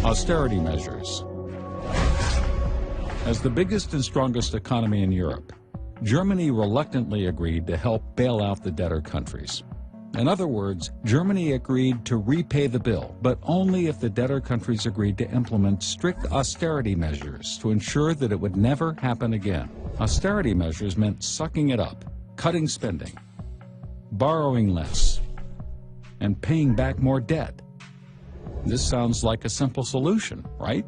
Austerity measures. As the biggest and strongest economy in Europe, Germany reluctantly agreed to help bail out the debtor countries. In other words, Germany agreed to repay the bill, but only if the debtor countries agreed to implement strict austerity measures to ensure that it would never happen again. Austerity measures meant sucking it up, cutting spending, borrowing less, and paying back more debt. This sounds like a simple solution, right?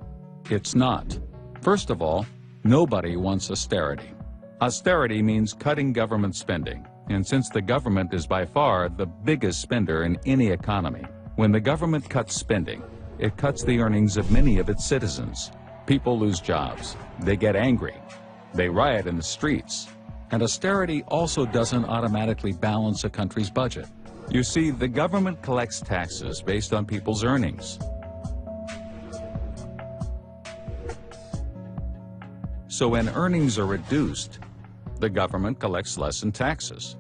It's not. First of all, nobody wants austerity. Austerity means cutting government spending, and since the government is by far the biggest spender in any economy, when the government cuts spending, it cuts the earnings of many of its citizens. People lose jobs, they get angry, they riot in the streets, and austerity also doesn't automatically balance a country's budget. You see, the government collects taxes based on people's earnings. So when earnings are reduced, the government collects less in taxes.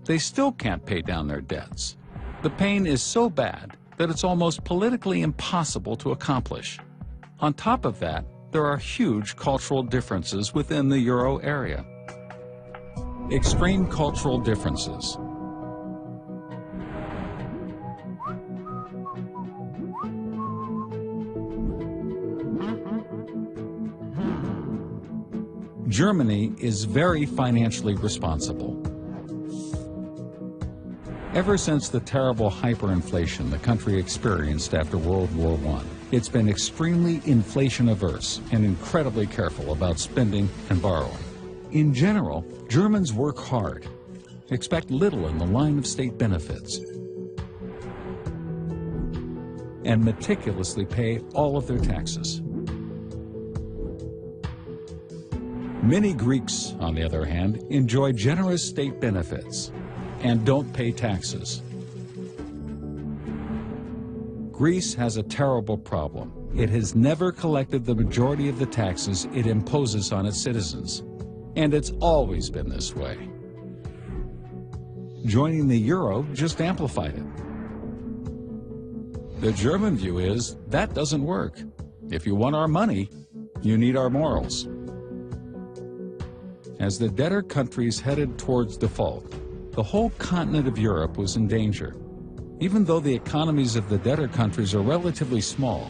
They still can't pay down their debts. The pain is so bad that it's almost politically impossible to accomplish. On top of that, there are huge cultural differences within the Euro area. Extreme cultural differences. Germany is very financially responsible. Ever since the terrible hyperinflation the country experienced after World War I, it's been extremely inflation-averse and incredibly careful about spending and borrowing. In general, Germans work hard, expect little in the line of state benefits, and meticulously pay all of their taxes. Many Greeks, on the other hand, enjoy generous state benefits and don't pay taxes. Greece has a terrible problem. It has never collected the majority of the taxes it imposes on its citizens, and it's always been this way. Joining the euro just amplified it. The German view is that doesn't work. If you want our money, you need our morals. As the debtor countries headed towards default, the whole continent of Europe was in danger. Even though the economies of the debtor countries are relatively small,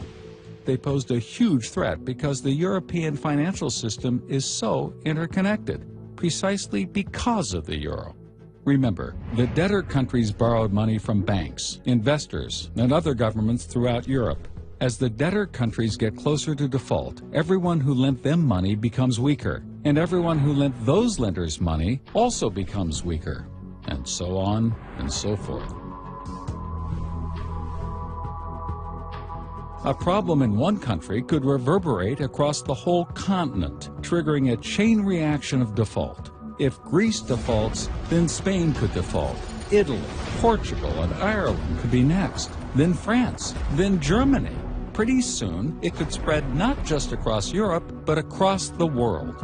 they posed a huge threat because the European financial system is so interconnected, precisely because of the euro. Remember, the debtor countries borrowed money from banks, investors, and other governments throughout Europe. As the debtor countries get closer to default, everyone who lent them money becomes weaker, and everyone who lent those lenders money also becomes weaker, and so on and so forth. A problem in one country could reverberate across the whole continent, triggering a chain reaction of default. If Greece defaults, then Spain could default. Italy, Portugal, and Ireland could be next. Then France, then Germany. Pretty soon, it could spread not just across Europe, but across the world.